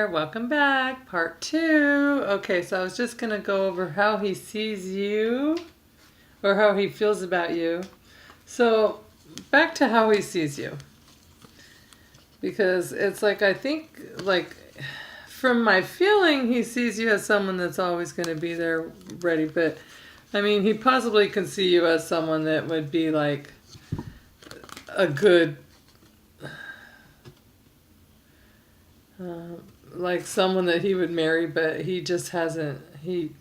Welcome back, part 2. Okay, so I was just going to go over how he sees you or how he feels about you. So back to how he sees you. Because it's like, I think, like, from my feeling, he sees you as someone that's always going to be there ready. But, I mean, he possibly can see you as someone that would be like a good... like someone that he would marry, but he just hasn't, he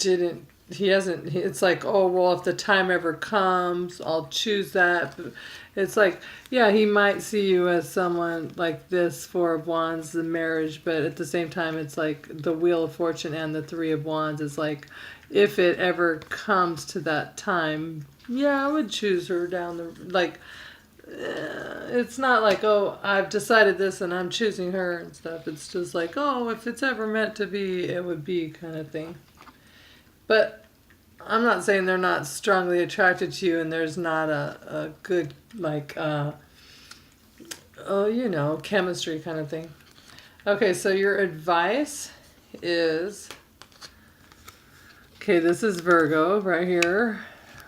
hasn't, it's like, oh, well, if the time ever comes, I'll choose that. But it's like, yeah, he might see you as someone like this, Four of Wands, the marriage, but at the same time, it's like the Wheel of Fortune and the Three of Wands is like, if it ever comes to that time, yeah, I would choose her down the, like, it's not like, oh, I've decided this and I'm choosing her and stuff. It's just like, oh, if it's ever meant to be, it would be kind of thing. But I'm not saying they're not strongly attracted to you and there's not a good, like, chemistry kind of thing. Okay, so your advice is, okay, this is Virgo right here.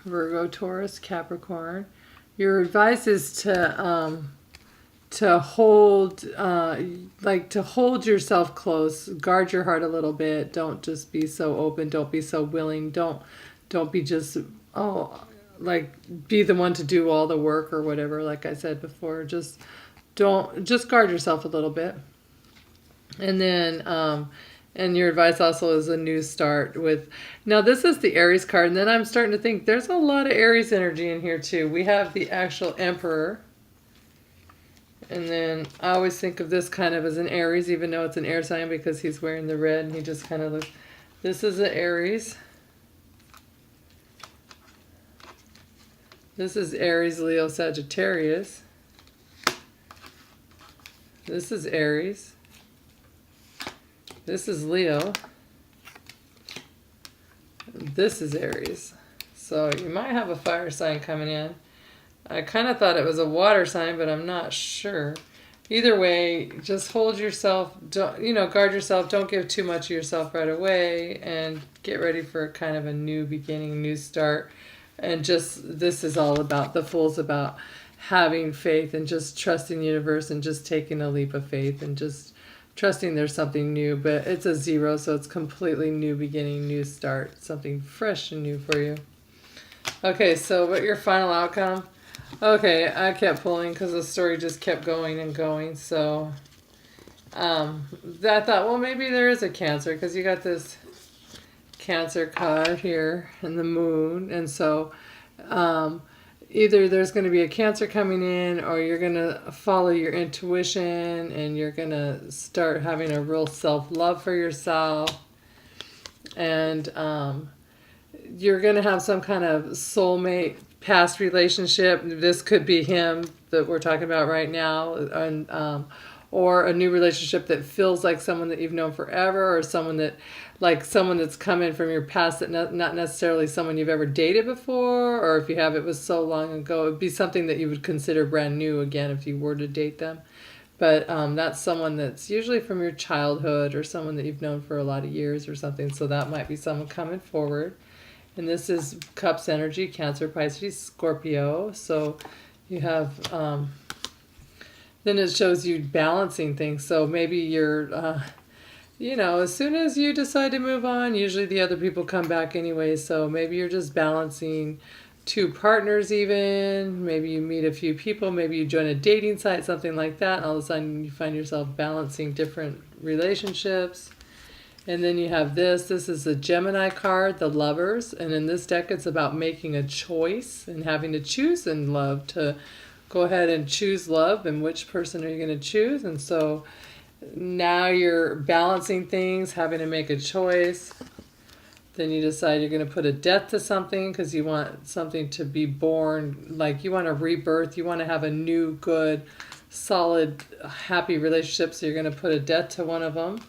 Virgo, Taurus, Capricorn. Your advice is to hold, to hold yourself close, guard your heart a little bit. Don't just be so open. Don't be so willing. Don't be just, be the one to do all the work or whatever. Like I said before, just guard yourself a little bit. And then, and your advice also is a new start with... Now, this is the Aries card, and then I'm starting to think there's a lot of Aries energy in here, too. We have the actual Emperor. And then I always think of this kind of as an Aries, even though it's an air sign because he's wearing the red, and he just kind of looks... This is an Aries. This is Aries, Leo, Sagittarius. This is Aries. This is Leo. This is Aries. So you might have a fire sign coming in. I kind of thought it was a water sign, but I'm not sure. Either way, just hold yourself, guard yourself. Don't give too much of yourself right away and get ready for kind of a new beginning, new start. And just, this is all about, the Fool's about having faith and just trusting the universe and just taking a leap of faith and just trusting there's something new, but it's a 0, so it's completely new beginning, new start, something fresh and new for you. Okay, so what your final outcome? Okay, I kept pulling because the story just kept going and going, so I thought, well, maybe there is a Cancer because you got this Cancer card here and the moon, and so either there's going to be a Cancer coming in or you're going to follow your intuition and you're going to start having a real self-love for yourself. And you're going to have some kind of soulmate past relationship. This could be him that we're talking about right now. And, or a new relationship that feels like someone that you've known forever, or someone that, like someone that's come in from your past that not necessarily someone you've ever dated before, or if you have, it was so long ago. It would be something that you would consider brand new again if you were to date them. But that's someone that's usually from your childhood or someone that you've known for a lot of years or something. So that might be someone coming forward. And this is Cups energy, Cancer, Pisces, Scorpio. So you have... then it shows you balancing things. So maybe you're, as soon as you decide to move on, usually the other people come back anyway. So maybe you're just balancing 2 partners even. Maybe you meet a few people. Maybe you join a dating site, something like that. And all of a sudden you find yourself balancing different relationships. And then you have this. This is the Gemini card, the Lovers. And in this deck, it's about making a choice and having to choose in love to... Go ahead and choose love, and which person are you going to choose? And so now you're balancing things, having to make a choice. Then you decide you're going to put a death to something because you want something to be born, like you want a rebirth. You want to have a new, good, solid, happy relationship. So you're going to put a death to one of them.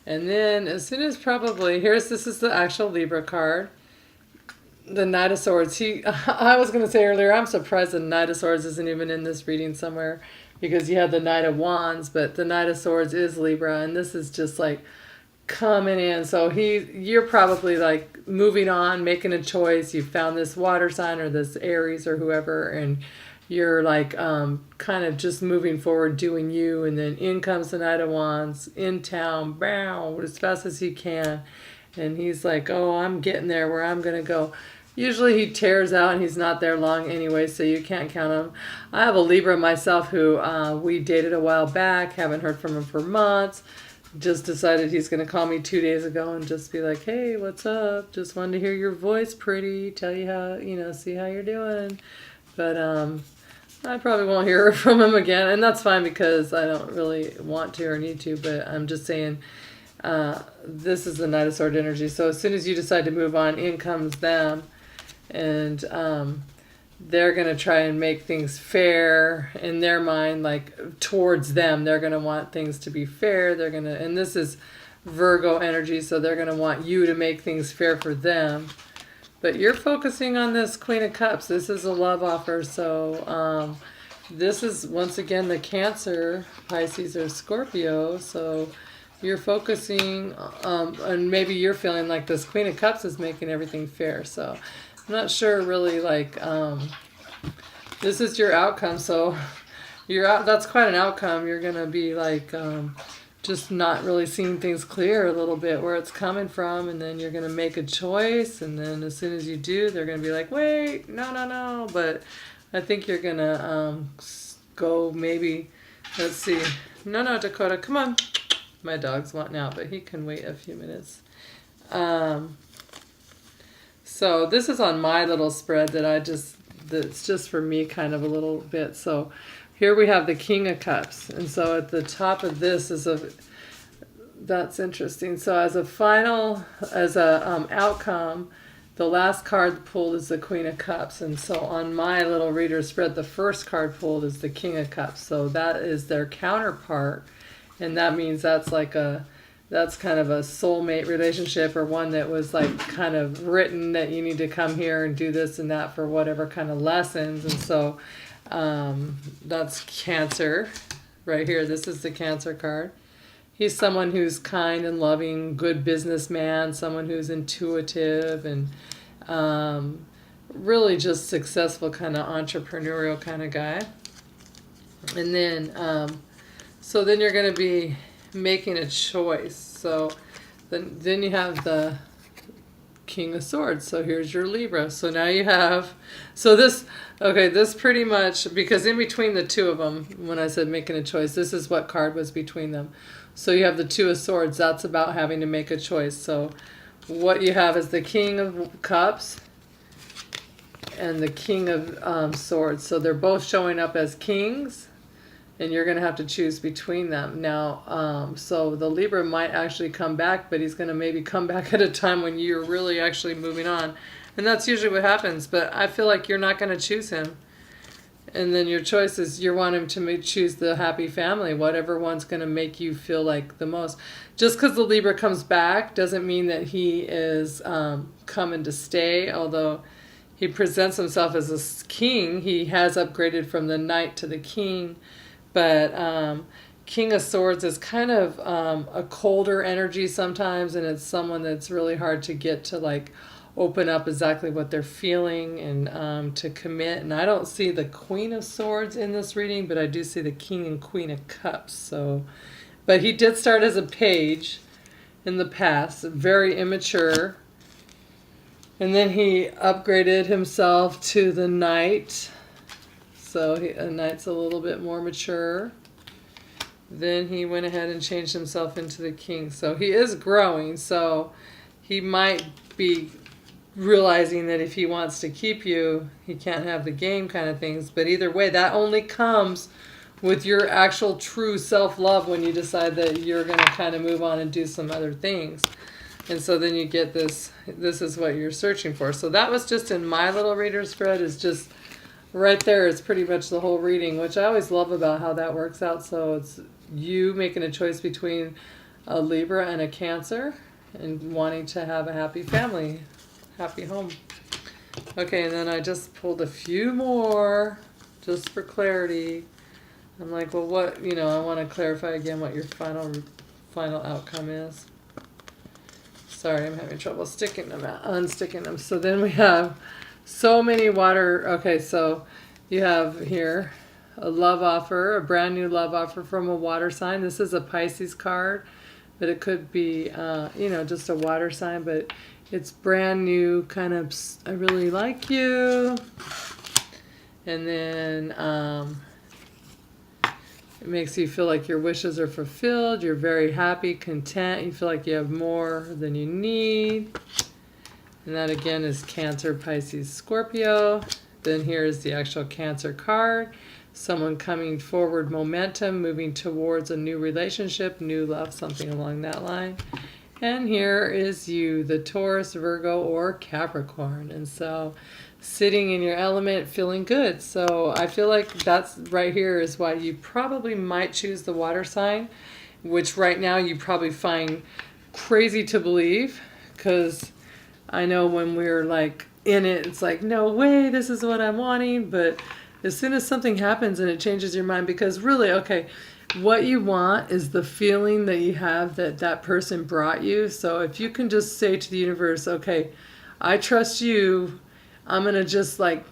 And then as soon as probably, this is the actual Libra card. The Knight of Swords. I was going to say earlier, I'm surprised the Knight of Swords isn't even in this reading somewhere. because you had the Knight of Wands, but the Knight of Swords is Libra, and this is just like coming in. So you're probably like moving on, making a choice. You found this water sign or this Aries or whoever, and you're like kind of just moving forward, doing you, and then in comes the Knight of Wands in town, bow, as fast as he can, and he's like, oh, I'm getting there where I'm gonna go. Usually he tears out and he's not there long anyway, so you can't count him. I have a Libra myself who we dated a while back, haven't heard from him for months. Just decided he's going to call me 2 days ago and just be like, hey, what's up? Just wanted to hear your voice pretty, tell you how, see how you're doing. But I probably won't hear from him again, and that's fine because I don't really want to or need to, but I'm just saying this is the Knight of Sword energy. So as soon as you decide to move on, in comes them. And they're going to try and make things fair in their mind, like towards them. They're going to want things to be fair. They're going to, and this is Virgo energy, so they're going to want you to make things fair for them. But you're focusing on this Queen of Cups. This is a love offer. So this is, once again, the Cancer, Pisces, or Scorpio. So you're focusing, and maybe you're feeling like this Queen of Cups is making everything fair. So I'm not sure really, like, this is your outcome, so that's quite an outcome. You're going to be like, just not really seeing things clear a little bit where it's coming from, and then you're going to make a choice, and then as soon as you do, they're going to be like, wait, no, but I think you're going to go maybe, let's see, no, Dakota, come on. My dog's wanting out, but he can wait a few minutes. So this is on my little spread that's just for me kind of a little bit. So here we have the King of Cups. And so at the top of this is that's interesting. So as a outcome, the last card pulled is the Queen of Cups. And so on my little reader spread, the first card pulled is the King of Cups. So that is their counterpart. And that means that's kind of a soulmate relationship, or one that was like kind of written that you need to come here and do this and that for whatever kind of lessons. And so that's Cancer right here. This is the Cancer card. He's someone who's kind and loving, good businessman, someone who's intuitive and really just successful, kind of entrepreneurial kind of guy. And then so then you're going to be making a choice. So then you have the King of Swords. So here's your Libra. So now you have, this pretty much, because in between the two of them, when I said making a choice, this is what card was between them. So you have the Two of Swords. That's about having to make a choice. So what you have is the King of Cups and the King of Swords. So they're both showing up as kings, and you're going to have to choose between them. Now, so the Libra might actually come back, but he's going to maybe come back at a time when you're really actually moving on. And that's usually what happens, but I feel like you're not going to choose him. And then your choice is you want him to choose the happy family, whatever one's going to make you feel like the most. Just because the Libra comes back doesn't mean that he is coming to stay, although he presents himself as a king. He has upgraded from the knight to the king. But King of Swords is kind of a colder energy sometimes, and it's someone that's really hard to get to like open up exactly what they're feeling and to commit. And I don't see the Queen of Swords in this reading, but I do see the King and Queen of Cups. So, but he did start as a page in the past, very immature. And then he upgraded himself to the knight. So a knight's a little bit more mature. Then he went ahead and changed himself into the king. So he is growing. So he might be realizing that if he wants to keep you, he can't have the game kind of things. But either way, that only comes with your actual true self-love when you decide that you're going to kind of move on and do some other things. And so then you get this is what you're searching for. So that was just in my little reader spread, is just right there is pretty much the whole reading, which I always love about how that works out. So it's you making a choice between a Libra and a Cancer and wanting to have a happy family, happy home. Okay, and then I just pulled a few more just for clarity. I'm like, well, what, I want to clarify again what your final outcome is. Sorry, I'm having trouble unsticking them. So then we have so many water. Okay, so you have here a love offer, a brand new love offer from a water sign. This is a Pisces card, but it could be, just a water sign, but it's brand new, kind of, I really like you. And then it makes you feel like your wishes are fulfilled. You're very happy, content. You feel like you have more than you need. And that again is Cancer, Pisces, Scorpio. Then here is the actual Cancer card. Someone coming forward, momentum, moving towards a new relationship, new love, something along that line. And here is you, the Taurus, Virgo, or Capricorn. And so sitting in your element, feeling good. So I feel like that's right here is why you probably might choose the water sign, which right now you probably find crazy to believe, because I know when we're like in it, it's like, no way, this is what I'm wanting. But as soon as something happens and it changes your mind, because really, okay, what you want is the feeling that you have that that person brought you. So if you can just say to the universe, okay, I trust you, I'm going to just like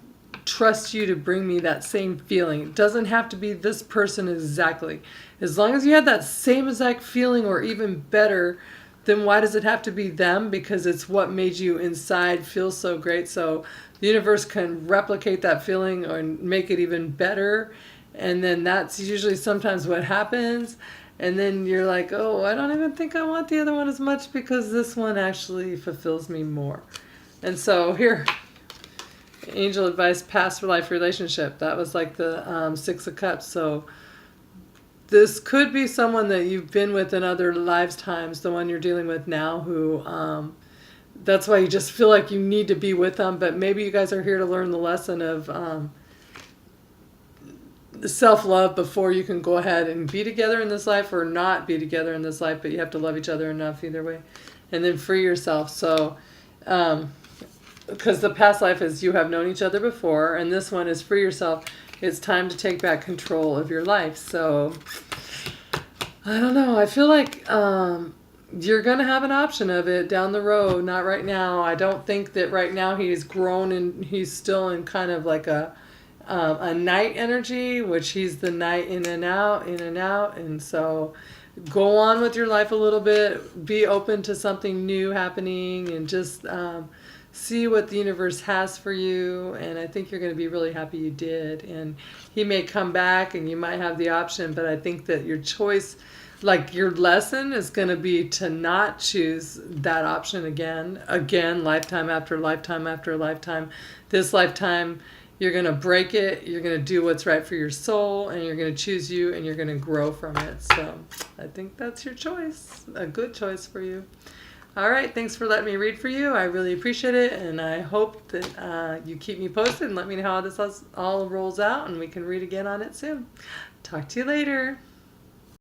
trust you to bring me that same feeling. It doesn't have to be this person exactly. As long as you have that same exact feeling or even better, then why does it have to be them? Because it's what made you inside feel so great. So the universe can replicate that feeling or make it even better. And then that's usually sometimes what happens. And then you're like, oh, I don't even think I want the other one as much because this one actually fulfills me more. And so here, angel advice, past life relationship. That was like the 6 of Cups. So this could be someone that you've been with in other lifetimes, the one you're dealing with now, who that's why you just feel like you need to be with them. But maybe you guys are here to learn the lesson of self-love before you can go ahead and be together in this life or not be together in this life. But you have to love each other enough either way. And then free yourself. So because the past life is you have known each other before, and this one is free yourself. It's time to take back control of your life. So I don't know. I feel like you're going to have an option of it down the road. Not right now. I don't think that right now he's grown and he's still in kind of like a night energy, which he's the night in and out, in and out. And so go on with your life a little bit. Be open to something new happening and just see what the universe has for you. And I think you're going to be really happy you did. And he may come back and you might have the option, but I think that your choice, like your lesson, is going to be to not choose that option again, lifetime after lifetime after lifetime. This lifetime, you're going to break it. You're going to do what's right for your soul, and you're going to choose you, and you're going to grow from it. So I think that's your choice, a good choice for you. All right, thanks for letting me read for you. I really appreciate it, and I hope that you keep me posted and let me know how this all rolls out, and we can read again on it soon. Talk to you later.